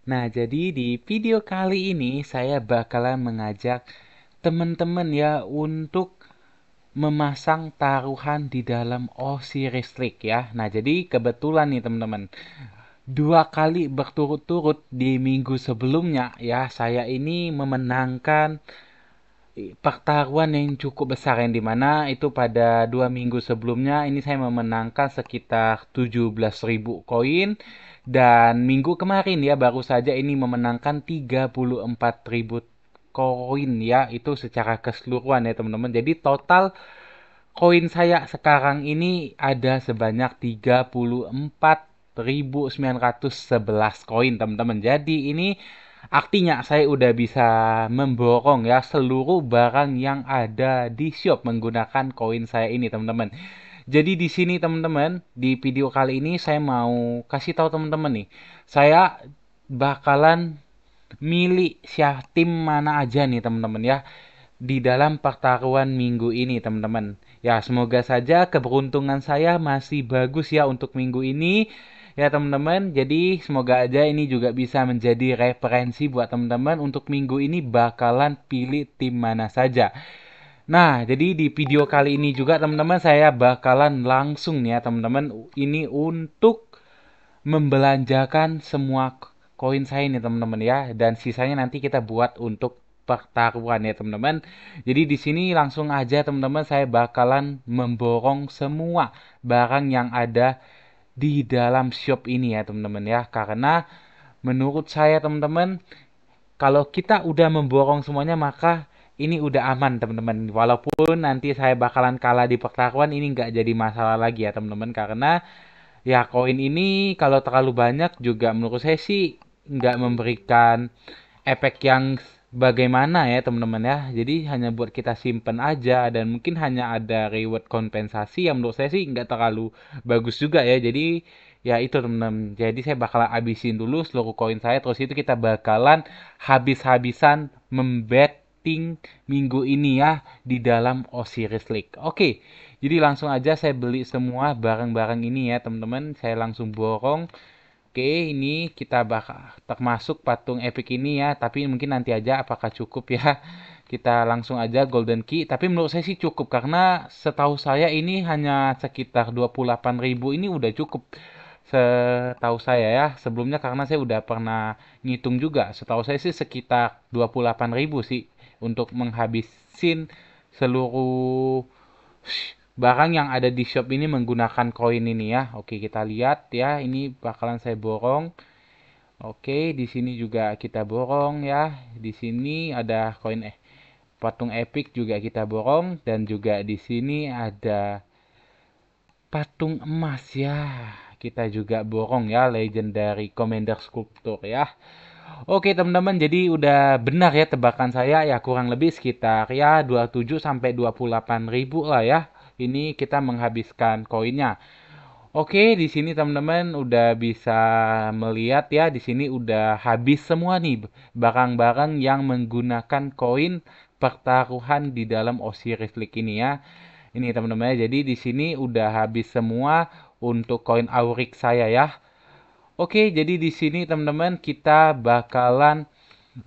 Nah, jadi di video kali ini saya bakalan mengajak teman-teman ya untuk memasang taruhan di dalam Osiris Lake ya. Nah, jadi kebetulan nih teman-teman, dua kali berturut-turut di minggu sebelumnya ya, saya ini memenangkan pertaruhan yang cukup besar yang dimana itu pada 2 minggu sebelumnya ini saya memenangkan sekitar 17.000 koin dan minggu kemarin ya baru saja ini memenangkan 34.000 koin ya itu secara keseluruhan ya teman-teman. Jadi total koin saya sekarang ini ada sebanyak 34.911 koin teman-teman. Jadi ini artinya saya udah bisa memborong ya seluruh barang yang ada di shop menggunakan koin saya ini teman-teman. Jadi di sini teman-teman, di video kali ini saya mau kasih tahu teman-teman nih. Saya bakalan milih siapa tim mana aja nih teman-teman ya di dalam pertaruhan minggu ini teman-teman. Ya, semoga saja keberuntungan saya masih bagus ya untuk minggu ini. Ya teman-teman, jadi semoga aja ini juga bisa menjadi referensi buat teman-teman untuk minggu ini bakalan pilih tim mana saja. Nah, jadi di video kali ini juga teman-teman saya bakalan langsung nih ya teman-teman ini untuk membelanjakan semua koin saya nih teman-teman ya dan sisanya nanti kita buat untuk pertaruhan ya teman-teman. Jadi di sini langsung aja teman-teman saya bakalan memborong semua barang yang ada di dalam shop ini ya teman-teman ya karena menurut saya teman-teman kalau kita udah memborong semuanya maka ini udah aman teman-teman. Walaupun nanti saya bakalan kalah di pertaruhan ini nggak jadi masalah lagi ya teman-teman karena ya koin ini kalau terlalu banyak juga menurut saya sih nggak memberikan efek yang bagaimana ya teman-teman ya. Jadi hanya buat kita simpen aja dan mungkin hanya ada reward kompensasi yang menurut saya sih nggak terlalu bagus juga ya. Jadi ya itu teman-teman. Jadi saya bakalan habisin dulu seluruh koin saya terus itu kita bakalan habis-habisan membetting minggu ini ya di dalam Osiris League. Oke. Jadi langsung aja saya beli semua barang-barang ini ya teman-teman. Saya langsung borong. Oke, ini kita bakal termasuk patung epic ini ya, tapi mungkin nanti aja apakah cukup ya. Kita langsung aja golden key, tapi menurut saya sih cukup karena setahu saya ini hanya sekitar 28.000 ini udah cukup. Setahu saya ya, sebelumnya karena saya udah pernah ngitung juga, setahu saya sih sekitar 28.000 sih untuk menghabisin seluruh barang yang ada di shop ini menggunakan koin ini ya. Oke, kita lihat ya. Ini bakalan saya borong. Oke, di sini juga kita borong ya. Di sini ada koin patung epic juga kita borong dan juga di sini ada patung emas ya. Kita juga borong ya legendary commander sculptor ya. Oke teman-teman, jadi udah benar ya tebakan saya ya kurang lebih sekitar ya 27 sampai 28.000 lah ya. Ini kita menghabiskan koinnya. Oke, di sini teman-teman udah bisa melihat ya, di sini udah habis semua nih barang-barang yang menggunakan koin pertaruhan di dalam Osiris Lake ini ya. Ini teman-teman ya, jadi di sini udah habis semua untuk koin Auric saya ya. Oke, jadi di sini teman-teman kita bakalan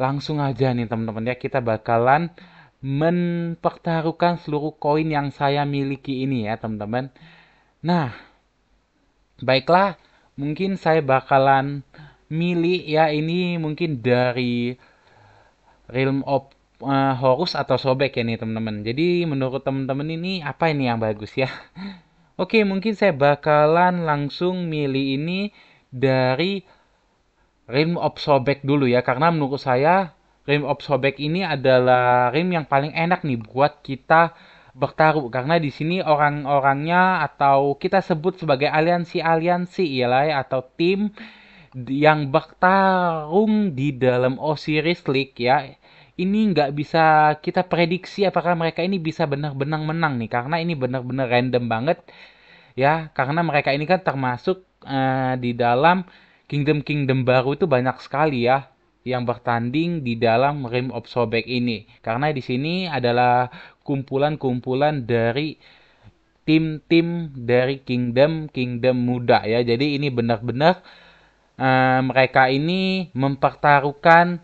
langsung aja nih teman-teman ya, kita bakalan mempertaruhkan seluruh koin yang saya miliki ini ya teman-teman. Nah, baiklah, mungkin saya bakalan milih ya ini mungkin dari Realm of Horus atau Sobek ya nih teman-teman. Jadi menurut teman-teman ini apa ini yang bagus ya? Oke, mungkin saya bakalan langsung milih ini dari Realm of Sobek dulu ya karena menurut saya Realm of Sobek ini adalah realm yang paling enak nih buat kita bertaruh karena di sini orang-orangnya atau kita sebut sebagai aliansi-aliansi ya lah ya, atau tim yang bertarung di dalam Osiris League ya. Ini nggak bisa kita prediksi apakah mereka ini bisa benar-benar menang nih karena ini benar-benar random banget ya karena mereka ini kan termasuk di dalam kingdom-kingdom baru itu banyak sekali ya yang bertanding di dalam Rim of Sobek ini karena di sini adalah kumpulan-kumpulan dari tim-tim dari kingdom muda ya jadi ini benar-benar mereka ini mempertaruhkan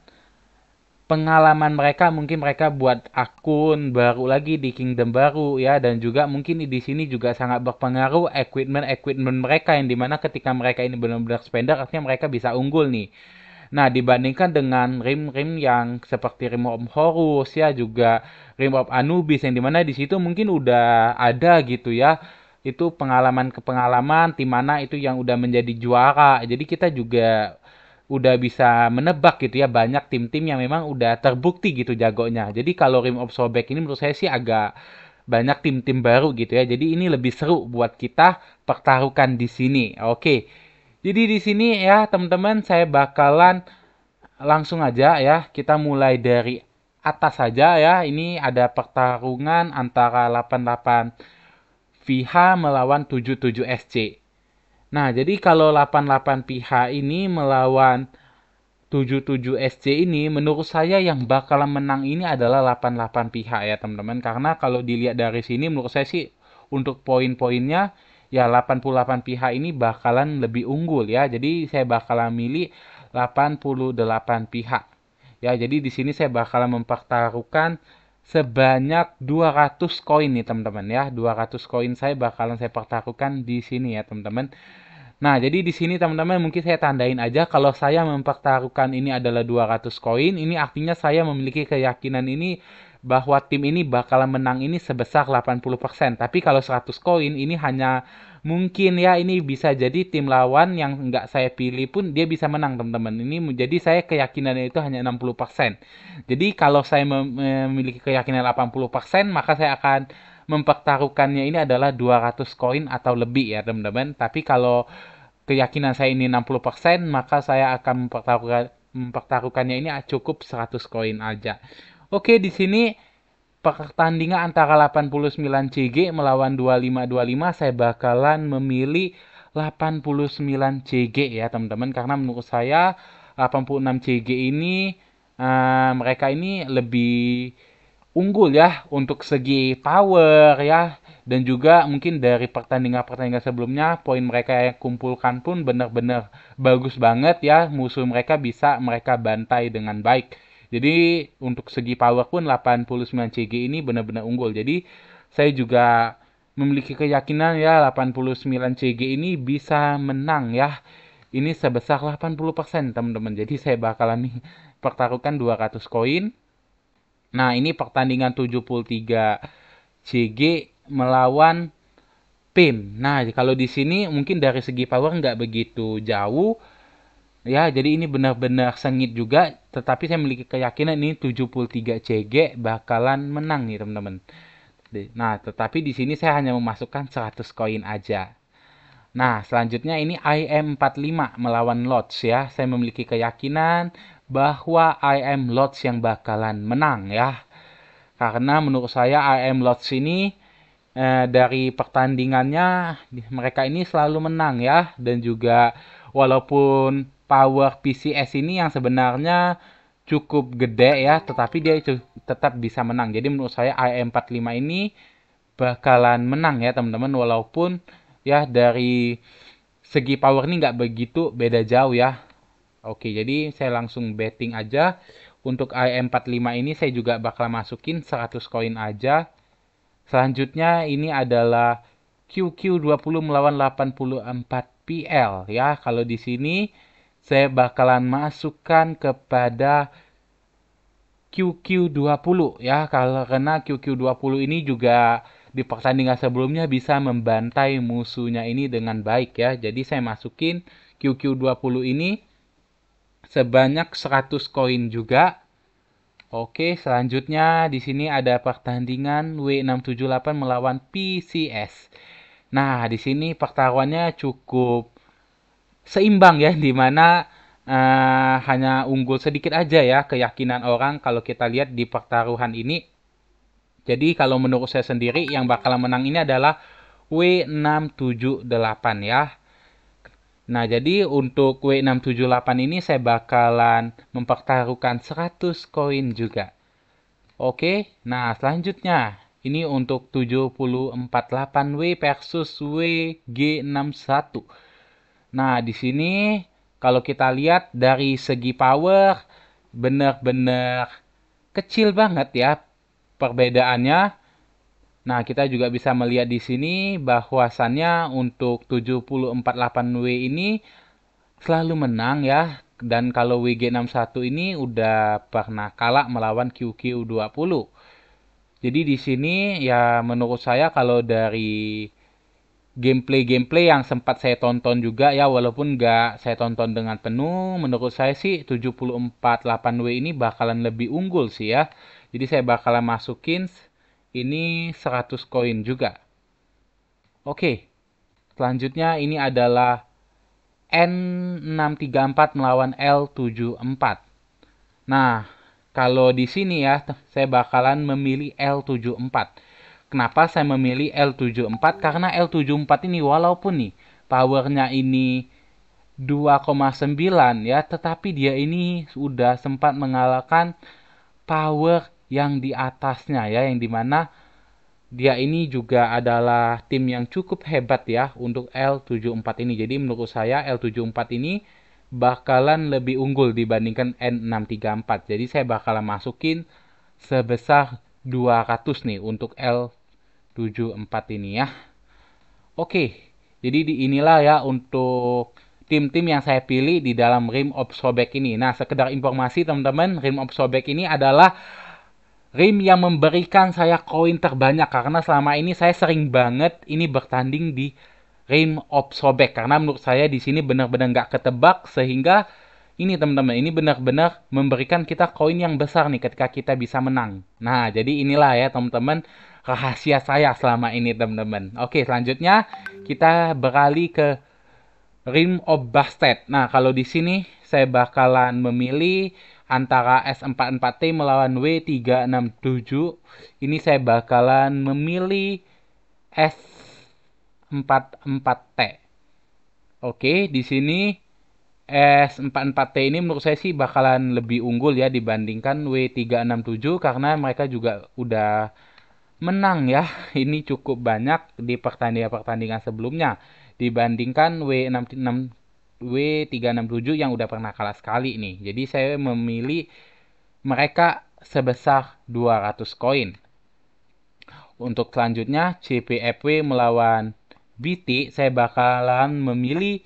pengalaman mereka, mungkin mereka buat akun baru lagi di Kingdom baru ya, dan juga mungkin di sini juga sangat berpengaruh equipment mereka, yang dimana ketika mereka ini benar-benar spender artinya mereka bisa unggul nih. Nah, dibandingkan dengan rim-rim yang seperti Rim of Horus ya, juga Rim of Anubis, yang dimana di situ mungkin udah ada gitu ya, itu pengalaman-pengalaman di mana itu yang udah menjadi juara. Jadi kita juga udah bisa menebak gitu ya, banyak tim-tim yang memang udah terbukti gitu jagonya. Jadi kalau Rim of Sobek ini menurut saya sih agak banyak tim-tim baru gitu ya. Jadi ini lebih seru buat kita pertaruhkan di sini. Oke. Jadi di sini ya teman-teman, saya bakalan langsung aja ya, kita mulai dari atas saja ya. Ini ada pertarungan antara 88 VH melawan 77 SC. Nah, jadi kalau 88 PH ini melawan 77 SC ini, menurut saya yang bakalan menang ini adalah 88 pihak ya teman-teman. Karena kalau dilihat dari sini menurut saya sih untuk poin-poinnya ya 88 pihak ini bakalan lebih unggul ya. Jadi saya bakalan milih 88 pihak. Ya, jadi di sini saya bakalan mempertaruhkan sebanyak 200 koin nih teman-teman ya. 200 koin saya pertaruhkan di sini ya teman-teman. Nah, jadi di sini teman-teman mungkin saya tandain aja kalau saya mempertaruhkan ini adalah 200 koin, ini artinya saya memiliki keyakinan ini bahwa tim ini bakalan menang ini sebesar 80%. Tapi kalau 100 koin ini hanya mungkin ya, ini bisa jadi tim lawan yang nggak saya pilih pun dia bisa menang teman-teman. Ini menjadi saya keyakinannya itu hanya 60%. Jadi kalau saya memiliki keyakinan 80%, maka saya akan mempertaruhkannya ini adalah 200 koin atau lebih ya teman-teman. Tapi kalau keyakinan saya ini 60%, maka saya akan mempertaruhkannya ini cukup 100 koin aja. Oke, di sini pertandingan antara 89 CG melawan 2525, saya bakalan memilih 89 CG ya teman-teman, karena menurut saya 86 CG ini mereka ini lebih unggul ya untuk segi power ya, dan juga mungkin dari pertandingan-pertandingan sebelumnya poin mereka yang kumpulkan pun benar-benar bagus banget ya, musuh mereka bisa mereka bantai dengan baik. Jadi untuk segi power pun 89 CG ini benar-benar unggul. Jadi saya juga memiliki keyakinan ya 89 CG ini bisa menang ya. Ini sebesar 80% teman-teman. Jadi saya bakalan pertaruhkan 200 koin. Nah, ini pertandingan 73 CG melawan PIM. Nah, kalau di sini mungkin dari segi power nggak begitu jauh. Ya, jadi ini benar-benar sengit juga. Tetapi saya memiliki keyakinan ini 73 CG bakalan menang nih, teman-teman. Nah, tetapi di sini saya hanya memasukkan 100 koin aja. Nah, selanjutnya ini IM45 melawan Lodge ya. Saya memiliki keyakinan bahwa IM Lodge yang bakalan menang ya. Karena menurut saya IM Lodge ini dari pertandingannya mereka ini selalu menang ya. Dan juga walaupun power PCS ini yang sebenarnya cukup gede ya, tetapi dia tetap bisa menang. Jadi menurut saya IM45 ini bakalan menang ya teman-teman, walaupun ya dari segi power ini nggak begitu beda jauh ya. Oke, jadi saya langsung betting aja. Untuk IM45 ini saya juga bakal masukin 100 koin aja. Selanjutnya ini adalah QQ20 melawan 84 PL ya. Kalau di sini saya bakalan masukkan kepada QQ20 ya, karena QQ20 ini juga di pertandingan sebelumnya bisa membantai musuhnya ini dengan baik ya. Jadi saya masukin QQ20 ini sebanyak 100 koin juga. Oke, selanjutnya di sini ada pertandingan W678 melawan PCS. Nah, di sini pertaruhannya cukup seimbang ya, di mana hanya unggul sedikit aja ya keyakinan orang kalau kita lihat di pertaruhan ini. Jadi kalau menurut saya sendiri yang bakalan menang ini adalah W678 ya. Nah, jadi untuk W678 ini saya bakalan mempertaruhkan 100 koin juga. Oke, nah selanjutnya ini untuk 748W versus WG61. Nah, di sini Kalau kita lihat dari segi power, benar-benar kecil banget ya perbedaannya. Nah, kita juga bisa melihat di sini bahwasannya untuk 748W ini selalu menang ya. Dan kalau WG61 ini udah pernah kalah melawan QQ20. Jadi di sini ya menurut saya kalau dari gameplay-gameplay yang sempat saya tonton juga ya, walaupun nggak saya tonton dengan penuh, menurut saya sih 748W ini bakalan lebih unggul sih ya. Jadi saya bakalan masukin ini 100 koin juga. Oke, selanjutnya ini adalah N634 melawan L74. Nah, kalau di sini ya, saya bakalan memilih L74. Kenapa saya memilih L74? Karena L74 ini walaupun nih powernya ini 2,9 ya, tetapi dia ini sudah sempat mengalahkan power yang di atasnya ya, yang dimana dia ini juga adalah tim yang cukup hebat ya untuk L74 ini. Jadi menurut saya L74 ini bakalan lebih unggul dibandingkan N634. Jadi saya bakalan masukin sebesar 200 nih untuk L74 ini ya. Oke, jadi inilah ya untuk tim-tim yang saya pilih di dalam Rim of Sobek ini. Nah, sekedar informasi teman-teman, Rim of Sobek ini adalah Rim yang memberikan saya koin terbanyak karena selama ini saya sering banget ini bertanding di Rim of Sobek karena menurut saya di sini benar-benar nggak ketebak sehingga ini teman-teman ini benar-benar memberikan kita koin yang besar nih ketika kita bisa menang. Nah jadi inilah ya teman-teman rahasia saya selama ini teman-teman. Oke selanjutnya kita beralih ke Rim of Bastet. Nah kalau di sini saya bakalan memilih antara S44T melawan W367. Ini saya bakalan memilih S44T. Oke, di sini S44T ini menurut saya sih bakalan lebih unggul ya dibandingkan W367 karena mereka juga udah menang ya. Ini cukup banyak di pertandingan-pertandingan sebelumnya dibandingkan W367 yang udah pernah kalah sekali nih. Jadi saya memilih mereka sebesar 200 koin. Untuk selanjutnya CPFW melawan BT, saya bakalan memilih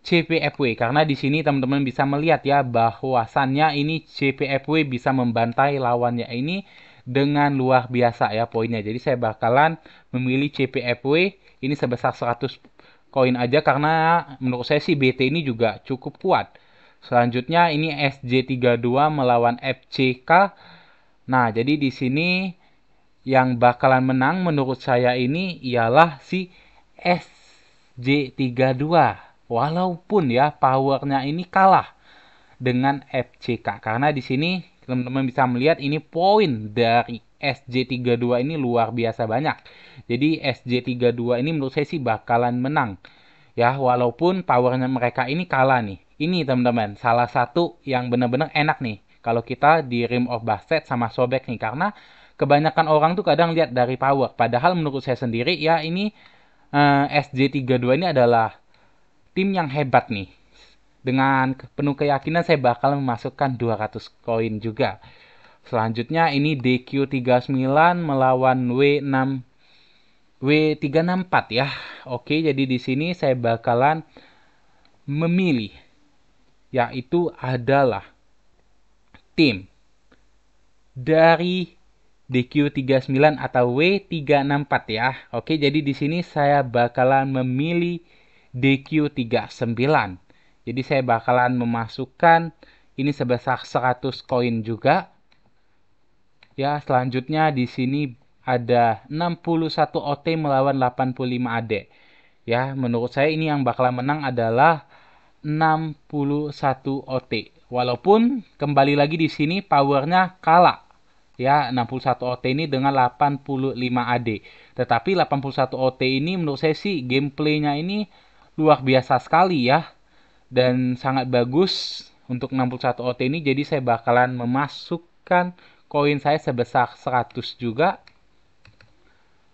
CPFW karena di sini teman-teman bisa melihat ya bahwasannya ini CPFW bisa membantai lawannya ini dengan luar biasa ya poinnya. Jadi saya bakalan memilih CPFW ini sebesar 100 koin aja karena menurut saya sih BT ini juga cukup kuat. Selanjutnya ini SJ32 melawan FCK. Nah, jadi di sini yang bakalan menang menurut saya ini ialah si SJ32. Walaupun ya powernya ini kalah dengan FCK karena di sini teman-teman bisa melihat ini poin dari SJ32 ini luar biasa banyak. Jadi SJ32 ini menurut saya sih bakalan menang. Ya, walaupun powernya mereka ini kalah nih. Ini teman-teman, salah satu yang benar-benar enak nih. Kalau kita di Rim of Bastet sama Sobek nih. Karena kebanyakan orang tuh kadang lihat dari power. Padahal menurut saya sendiri ya ini SJ32 ini adalah tim yang hebat nih. Dengan penuh keyakinan saya bakal memasukkan 200 koin juga. Selanjutnya ini DQ39 melawan W364 ya. Oke, jadi di sini saya bakalan memilih yaitu adalah tim dari DQ39 atau W364 ya. Oke, jadi di sini saya bakalan memilih DQ39. Jadi saya bakalan memasukkan ini sebesar 100 koin juga. Ya, selanjutnya di sini ada 61 OT melawan 85 AD. Ya, menurut saya ini yang bakalan menang adalah 61 OT. Walaupun kembali lagi di sini powernya kalah. Ya, 61 OT ini dengan 85 AD. Tetapi 81 OT ini menurut saya sih gameplaynya ini luar biasa sekali ya. Dan sangat bagus untuk 61 OT ini. Jadi saya bakalan memasukkan koin saya sebesar 100 juga.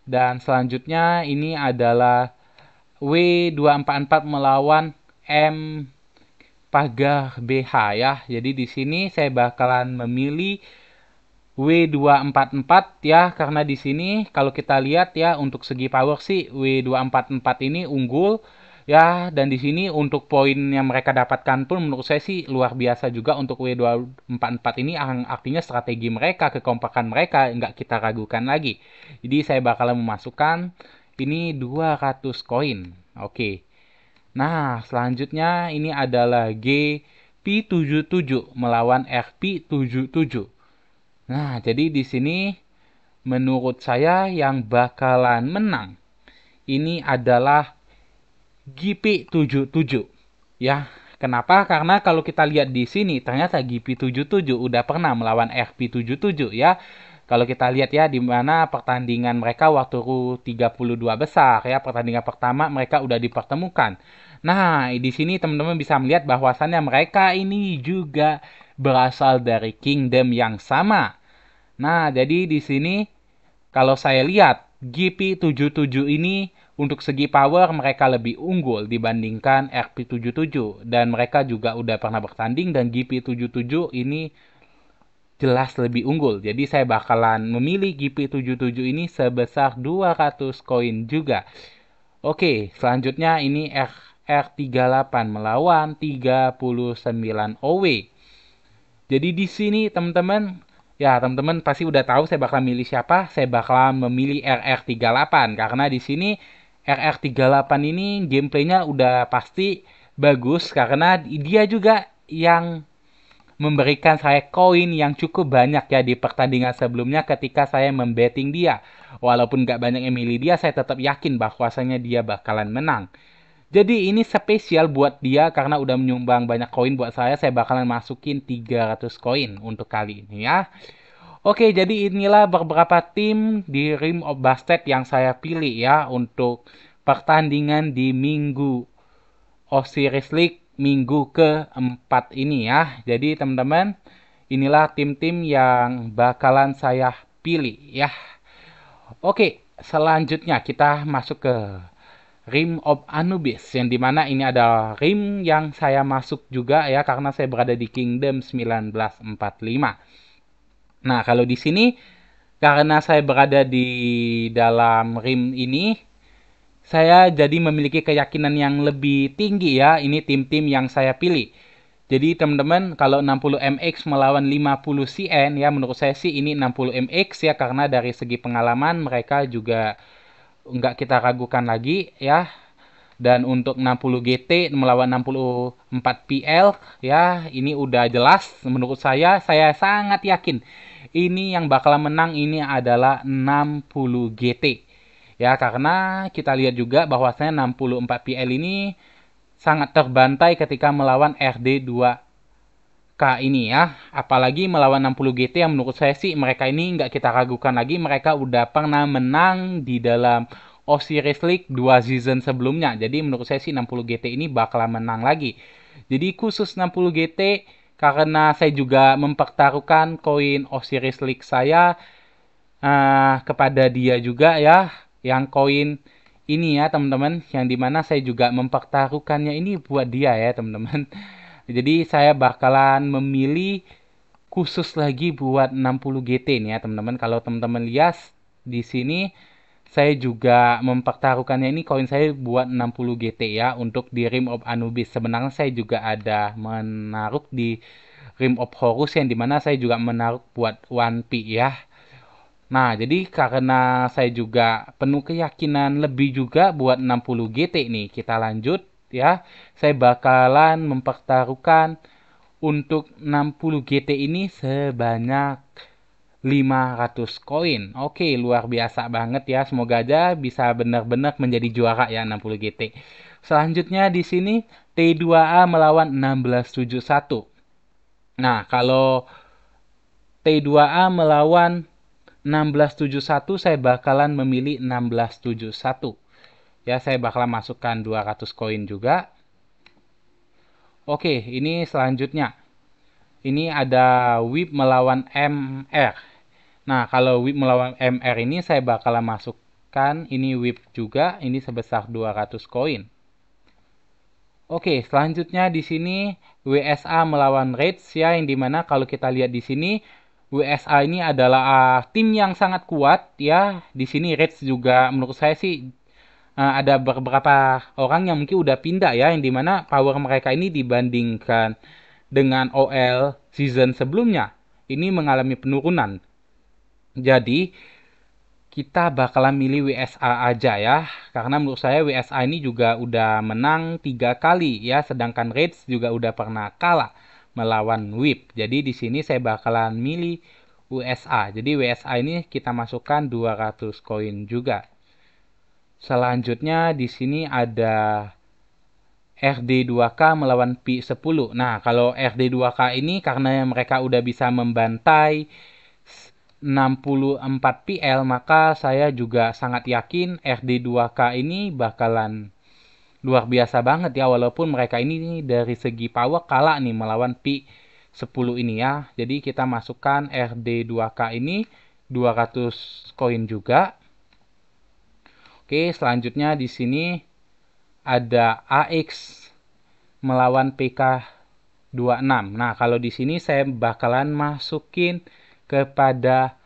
Dan selanjutnya ini adalah W244 melawan pagar BH ya. Jadi di sini saya bakalan memilih W244 ya, karena di sini kalau kita lihat ya untuk segi power sih W244 ini unggul ya, dan di sini untuk poin yang mereka dapatkan pun menurut saya sih luar biasa juga untuk W244 ini, artinya strategi mereka, kekompakan mereka nggak kita ragukan lagi. Jadi saya bakalan memasukkan ini 200 koin. Oke. Nah, selanjutnya ini adalah GP77 melawan RP77. Nah, jadi di sini menurut saya yang bakalan menang ini adalah GP77. Ya, kenapa? Karena kalau kita lihat di sini ternyata GP77 udah pernah melawan RP77 ya. Kalau kita lihat ya di mana pertandingan mereka waktu 32 besar ya, pertandingan pertama mereka udah dipertemukan. Nah, di sini teman-teman bisa melihat bahwasannya mereka ini juga berasal dari kingdom yang sama. Nah, jadi di sini kalau saya lihat GP77 ini untuk segi power mereka lebih unggul dibandingkan RP77, dan mereka juga udah pernah bertanding dan GP77 ini jelas lebih unggul. Jadi saya bakalan memilih GP77 ini sebesar 200 koin juga. Oke, selanjutnya ini RR38 melawan 39 OW. Jadi di sini teman-teman, ya teman-teman pasti udah tahu saya bakal milih siapa. Saya bakal memilih RR38 karena di sini RR38 ini gameplaynya udah pasti bagus karena dia juga yang memberikan saya koin yang cukup banyak ya di pertandingan sebelumnya ketika saya membetting dia. Walaupun gak banyak yang milih dia, saya tetap yakin bahwasanya dia bakalan menang. Jadi ini spesial buat dia karena udah menyumbang banyak koin buat saya. Saya bakalan masukin 300 koin untuk kali ini ya. Oke, jadi inilah beberapa tim di Rim of Bastet yang saya pilih ya untuk pertandingan di minggu Osiris League minggu keempat ini ya. Jadi teman-teman, inilah tim-tim yang bakalan saya pilih ya. Oke, selanjutnya kita masuk ke Rim of Anubis, yang dimana ini ada rim yang saya masuk juga ya karena saya berada di Kingdom 1945. Nah, kalau di sini karena saya berada di dalam rim ini, saya jadi memiliki keyakinan yang lebih tinggi ya, ini tim-tim yang saya pilih. Jadi teman-teman, kalau 60 MX melawan 50 CN ya, menurut saya sih ini 60 MX ya, karena dari segi pengalaman mereka juga nggak kita ragukan lagi ya. Dan untuk 60 GT melawan 64 PL ya, ini udah jelas menurut saya sangat yakin ini yang bakal menang ini adalah 60 GT. Ya, karena kita lihat juga bahwasanya 64 PL ini sangat terbantai ketika melawan RD2K ini ya. Apalagi melawan 60 GT yang menurut saya sih mereka ini nggak kita ragukan lagi. Mereka udah pernah menang di dalam Osiris League 2 season sebelumnya. Jadi menurut saya sih 60 GT ini bakalan menang lagi. Jadi khusus 60 GT karena saya juga mempertaruhkan koin Osiris League saya kepada dia juga ya. Yang koin ini ya teman-teman, yang dimana saya juga mempertaruhkannya ini buat dia ya teman-teman. Jadi saya bakalan memilih khusus lagi buat 60 GT nih ya teman-teman. Kalau teman-teman lihat di sini saya juga mempertaruhkannya ini koin saya buat 60 GT ya untuk di Rim of Anubis. Sebenarnya saya juga ada menaruh di Rim of Horus yang dimana saya juga menaruh buat 1P ya. Nah, jadi karena saya juga penuh keyakinan lebih juga buat 60 GT nih. Kita lanjut ya. Saya bakalan mempertaruhkan untuk 60 GT ini sebanyak 500 koin. Oke, luar biasa banget ya. Semoga aja bisa benar-benar menjadi juara ya 60 GT. Selanjutnya di sini T2A melawan 1671. Nah, kalau T2A melawan 1671 saya bakalan memilih 1671. Ya, saya bakalan masukkan 200 koin juga. Oke, ini selanjutnya. Ini ada Whip melawan MR. Nah, kalau Whip melawan MR ini saya bakalan masukkan ini Whip juga, ini sebesar 200 koin. Oke, selanjutnya di sini WSA melawan Reds ya, yang dimana kalau kita lihat di sini WSA ini adalah tim yang sangat kuat ya. Di sini Reds juga menurut saya sih ada beberapa orang yang mungkin udah pindah ya, yang dimana power mereka ini dibandingkan dengan OL season sebelumnya ini mengalami penurunan. Jadi kita bakalan milih WSA aja ya, karena menurut saya WSA ini juga udah menang 3 kali ya, sedangkan Reds juga udah pernah kalah melawan WIP. Jadi di sini saya bakalan milih WSA. Jadi WSA ini kita masukkan 200 koin juga. Selanjutnya di sini ada RD2K melawan P10. Nah, kalau RD2K ini karena mereka udah bisa membantai 64 PL, maka saya juga sangat yakin RD2K ini bakalan luar biasa banget ya, walaupun mereka ini dari segi power kalah nih melawan P10 ini ya. Jadi kita masukkan RD2K ini 200 koin juga. Oke, selanjutnya di sini ada AX melawan PK26. Nah, kalau di sini saya bakalan masukin kepada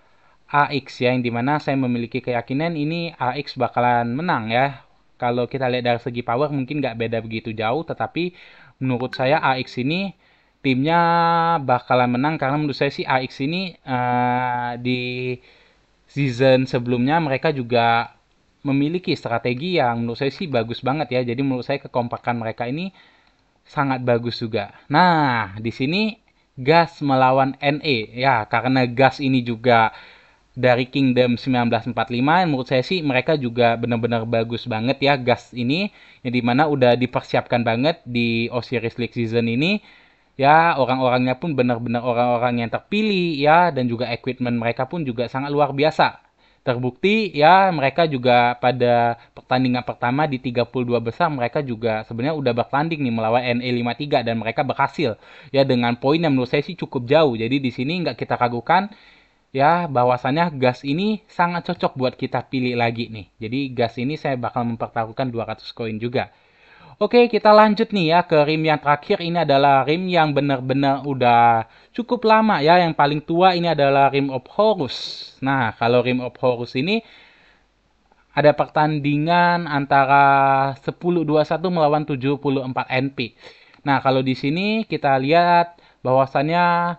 AX ya, yang dimana saya memiliki keyakinan ini AX bakalan menang ya. Kalau kita lihat dari segi power mungkin nggak beda begitu jauh, tetapi menurut saya AX ini timnya bakalan menang, karena menurut saya sih AX ini di season sebelumnya mereka juga memiliki strategi yang menurut saya sih bagus banget ya. Jadi menurut saya kekompakan mereka ini sangat bagus juga. Nah, di sini Gas melawan NE ya, karena Gas ini juga dari Kingdom 1945, menurut saya sih mereka juga benar-benar bagus banget ya. Gas ini yang dimana udah dipersiapkan banget di Osiris League season ini ya, orang-orangnya pun benar-benar orang-orang yang terpilih ya, dan juga equipment mereka pun juga sangat luar biasa. Terbukti ya, mereka juga pada pertandingan pertama di 32 besar mereka juga sebenarnya udah bertanding nih melawan NE53, dan mereka berhasil ya dengan poin yang menurut saya sih cukup jauh. Jadi di sini nggak kita ragukan ya, bahwasannya Gas ini sangat cocok buat kita pilih lagi nih. Jadi Gas ini saya bakal mempertaruhkan 200 koin juga. Oke, kita lanjut nih ya ke rim yang terakhir. Ini adalah rim yang benar-benar udah cukup lama ya. Yang paling tua ini adalah Rim of Horus. Nah, kalau Rim of Horus ini ada pertandingan antara 10-21 melawan 74 NP. Nah, kalau di sini kita lihat bahwasannya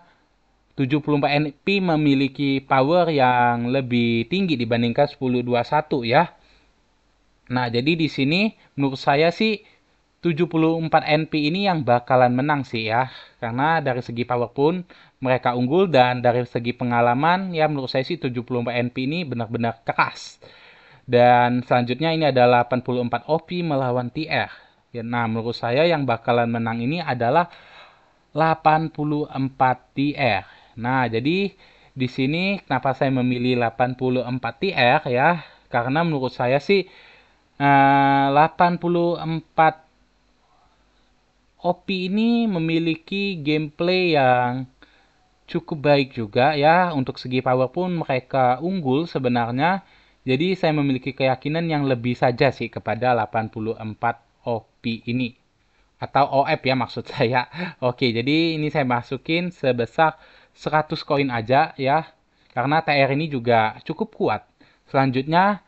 74 NP memiliki power yang lebih tinggi dibandingkan 10-21 ya. Nah, jadi di sini menurut saya sih 74 NP ini yang bakalan menang sih ya. Karena dari segi power pun mereka unggul, dan dari segi pengalaman ya menurut saya sih 74 NP ini benar-benar keras. Dan selanjutnya ini adalah 84 OP melawan TR. Ya, nah, menurut saya yang bakalan menang ini adalah 84 TR. Nah, jadi di sini kenapa saya memilih 84 TR ya? Karena menurut saya sih 84 OP ini memiliki gameplay yang cukup baik juga ya. Untuk segi power pun mereka unggul sebenarnya. Jadi saya memiliki keyakinan yang lebih saja sih kepada 84 OP ini. Atau OF ya maksud saya. Oke, jadi ini saya masukin sebesar 100 koin aja ya. Karena TR ini juga cukup kuat. Selanjutnya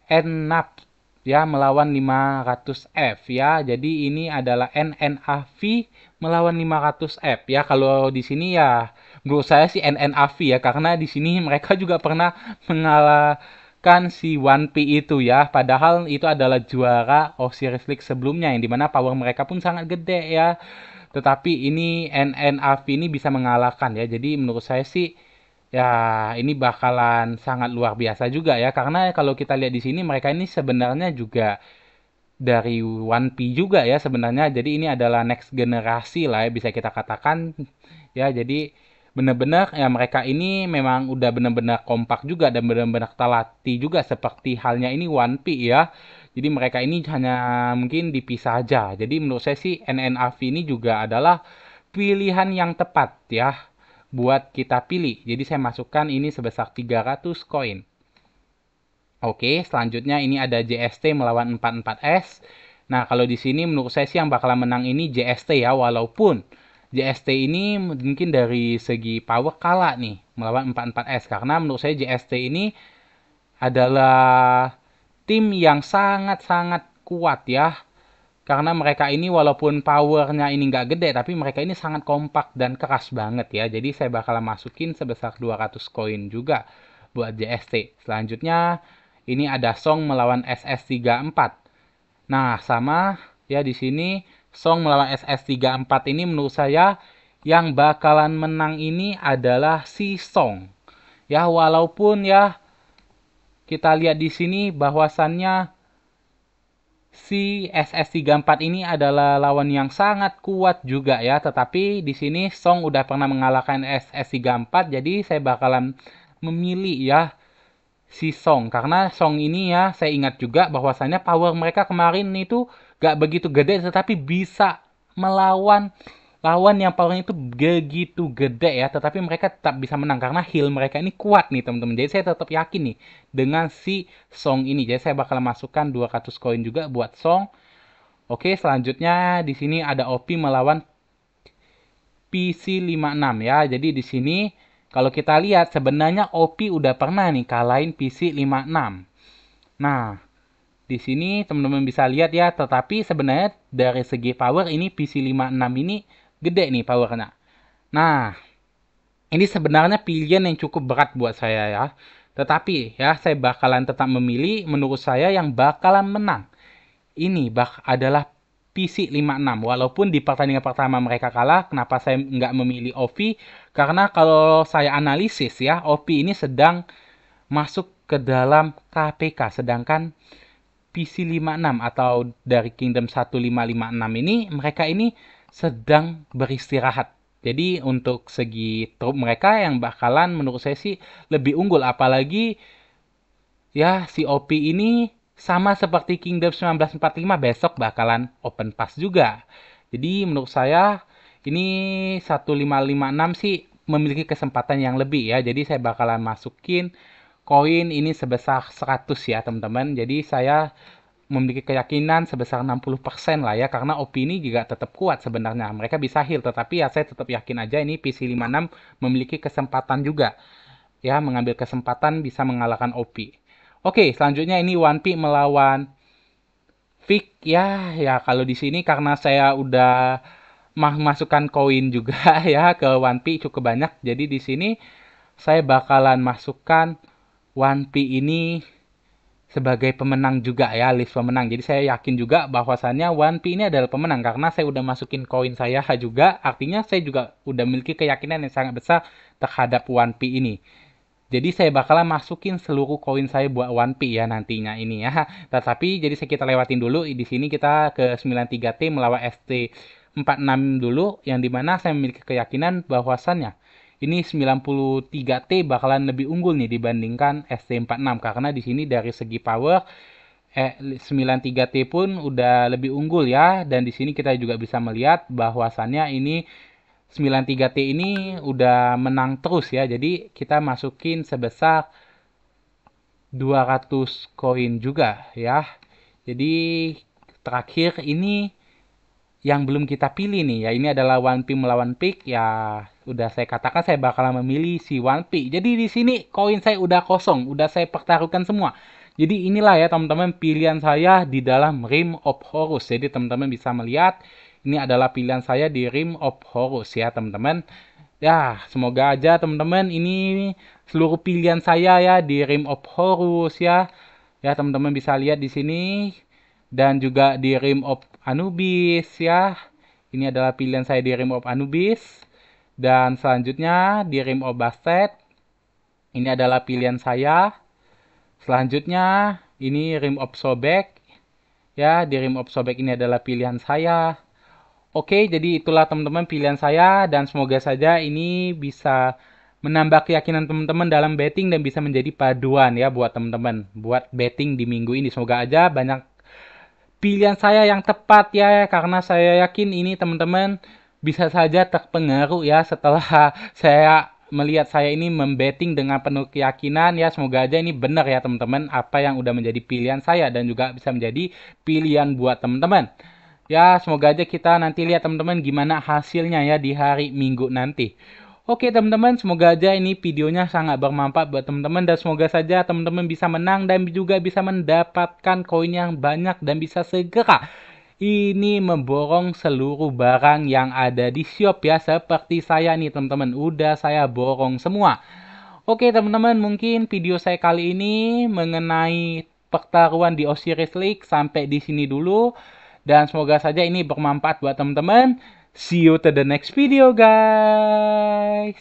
NNAP ya melawan 500F ya. Jadi ini adalah NNAV melawan 500F ya. Kalau di sini ya menurut saya sih NNAV ya, karena di sini mereka juga pernah mengalahkan si 1P itu ya. Padahal itu adalah juara Osiris League sebelumnya, yang dimana power mereka pun sangat gede ya. Tetapi ini NNAV ini bisa mengalahkan ya. Jadi menurut saya sih ya ini bakalan sangat luar biasa juga ya, karena kalau kita lihat di sini mereka ini sebenarnya juga dari 1P juga ya sebenarnya. Jadi ini adalah next generasi lah ya, bisa kita katakan ya. Jadi benar-benar ya mereka ini memang udah benar-benar kompak juga dan benar-benar terlatih juga, seperti halnya ini 1P ya. Jadi mereka ini hanya mungkin dipisah aja. Jadi menurut saya sih NNAV ini juga adalah pilihan yang tepat ya buat kita pilih. Jadi saya masukkan ini sebesar 300 koin. Oke, selanjutnya ini ada JST melawan 44S. Nah, kalau di sini menurut saya sih yang bakalan menang ini JST ya, walaupun JST ini mungkin dari segi power kalah nih melawan 44S, karena menurut saya JST ini adalah tim yang sangat-sangat kuat ya. Karena mereka ini walaupun powernya ini nggak gede, tapi mereka ini sangat kompak dan keras banget ya. Jadi saya bakalan masukin sebesar 200 koin juga buat JST. Selanjutnya ini ada Song melawan SS34. Nah, sama ya di sini Song melawan SS34 ini menurut saya yang bakalan menang ini adalah si Song. Ya, walaupun ya kita lihat di sini bahwasannya si SS34 ini adalah lawan yang sangat kuat juga ya, tetapi di sini Song udah pernah mengalahkan SS34, jadi saya bakalan memilih ya si Song, karena Song ini ya saya ingat juga bahwasannya power mereka kemarin itu gak begitu gede, tetapi bisa melawan lawan yang powernya itu begitu gede ya, tetapi mereka tetap bisa menang karena heal mereka ini kuat nih teman-teman. Jadi saya tetap yakin nih dengan si Song ini. Jadi saya bakal masukkan 200 koin juga buat Song. Oke, selanjutnya di sini ada OP melawan PC56 ya. Jadi di sini kalau kita lihat sebenarnya OP udah pernah nih kalahin PC56. Nah, di sini teman-teman bisa lihat ya, tetapi sebenarnya dari segi power ini PC56 ini gede nih powernya. Nah, ini sebenarnya pilihan yang cukup berat buat saya ya. Tetapi ya saya bakalan tetap memilih menurut saya yang bakalan menang. Ini adalah PC56. Walaupun di pertandingan pertama mereka kalah, kenapa saya nggak memilih OP? Karena kalau saya analisis ya, OP ini sedang masuk ke dalam KPK. Sedangkan PC56 atau dari Kingdom 1556 ini, mereka ini sedang beristirahat. Jadi untuk segi trup mereka yang bakalan menurut saya sih lebih unggul. Apalagi ya si OP ini sama seperti Kingdom 1945 besok bakalan open pass juga. Jadi menurut saya ini 1556 sih memiliki kesempatan yang lebih ya. Jadi saya bakalan masukin koin ini sebesar 100 ya teman-teman. Jadi saya memiliki keyakinan sebesar 60% lah ya, karena OP ini juga tetap kuat sebenarnya. Mereka bisa heal, tetapi ya saya tetap yakin aja ini PC56 memiliki kesempatan juga ya, mengambil kesempatan bisa mengalahkan OP. Oke, selanjutnya ini One Piece melawan Vic ya. Ya kalau di sini karena saya udah masukkan koin juga ya ke One Piece cukup banyak. Jadi di sini saya bakalan masukkan One Piece ini sebagai pemenang juga ya, list pemenang. Jadi saya yakin juga bahwasannya One Piece ini adalah pemenang karena saya udah masukin koin saya juga. Artinya saya juga udah memiliki keyakinan yang sangat besar terhadap One Piece ini. Jadi saya bakalan masukin seluruh koin saya buat One Piece ya nantinya ini ya. Tetapi jadi kita lewatin dulu. Di sini kita ke 93T melawan ST46 dulu, yang dimana saya memiliki keyakinan bahwasannya ini 93T bakalan lebih unggul nih dibandingkan ST46, karena di sini dari segi power 93T pun udah lebih unggul ya, dan di sini kita juga bisa melihat bahwasannya ini 93T ini udah menang terus ya. Jadi kita masukin sebesar 200 koin juga ya. Jadi terakhir ini yang belum kita pilih nih ya, ini adalah One Piece melawan Pick ya. Udah saya katakan saya bakalan memilih si One Piece. Jadi di sini koin saya udah kosong, udah saya pertaruhkan semua. Jadi inilah ya teman-teman pilihan saya di dalam Rim of Horus. Jadi teman-teman bisa melihat ini adalah pilihan saya di Rim of Horus ya teman-teman. Ya, semoga aja teman-teman ini seluruh pilihan saya ya di Rim of Horus ya. Ya, teman-teman bisa lihat di sini dan juga di Rim of Anubis ya. Ini adalah pilihan saya di Rim of Anubis. Dan selanjutnya di Rim of Bastet. Ini adalah pilihan saya. Selanjutnya ini Rim of Sobek. Ya, di Rim of Sobek ini adalah pilihan saya. Oke, jadi itulah teman-teman pilihan saya dan semoga saja ini bisa menambah keyakinan teman-teman dalam betting dan bisa menjadi paduan ya buat teman-teman buat betting di minggu ini. Semoga aja banyak pilihan saya yang tepat ya, karena saya yakin ini teman-teman bisa saja terpengaruh ya setelah saya melihat saya ini membetting dengan penuh keyakinan ya. Semoga aja ini benar ya teman-teman, apa yang udah menjadi pilihan saya dan juga bisa menjadi pilihan buat teman-teman. Ya, semoga aja kita nanti lihat teman-teman gimana hasilnya ya di hari Minggu nanti. Oke teman-teman, semoga aja ini videonya sangat bermanfaat buat teman-teman dan semoga saja teman-teman bisa menang dan juga bisa mendapatkan koin yang banyak dan bisa segera ini memborong seluruh barang yang ada di shop ya, seperti saya nih teman-teman, udah saya borong semua. Oke teman-teman, mungkin video saya kali ini mengenai pertaruhan di Osiris League sampai di sini dulu. Dan semoga saja ini bermanfaat buat teman-teman. See you to the next video guys.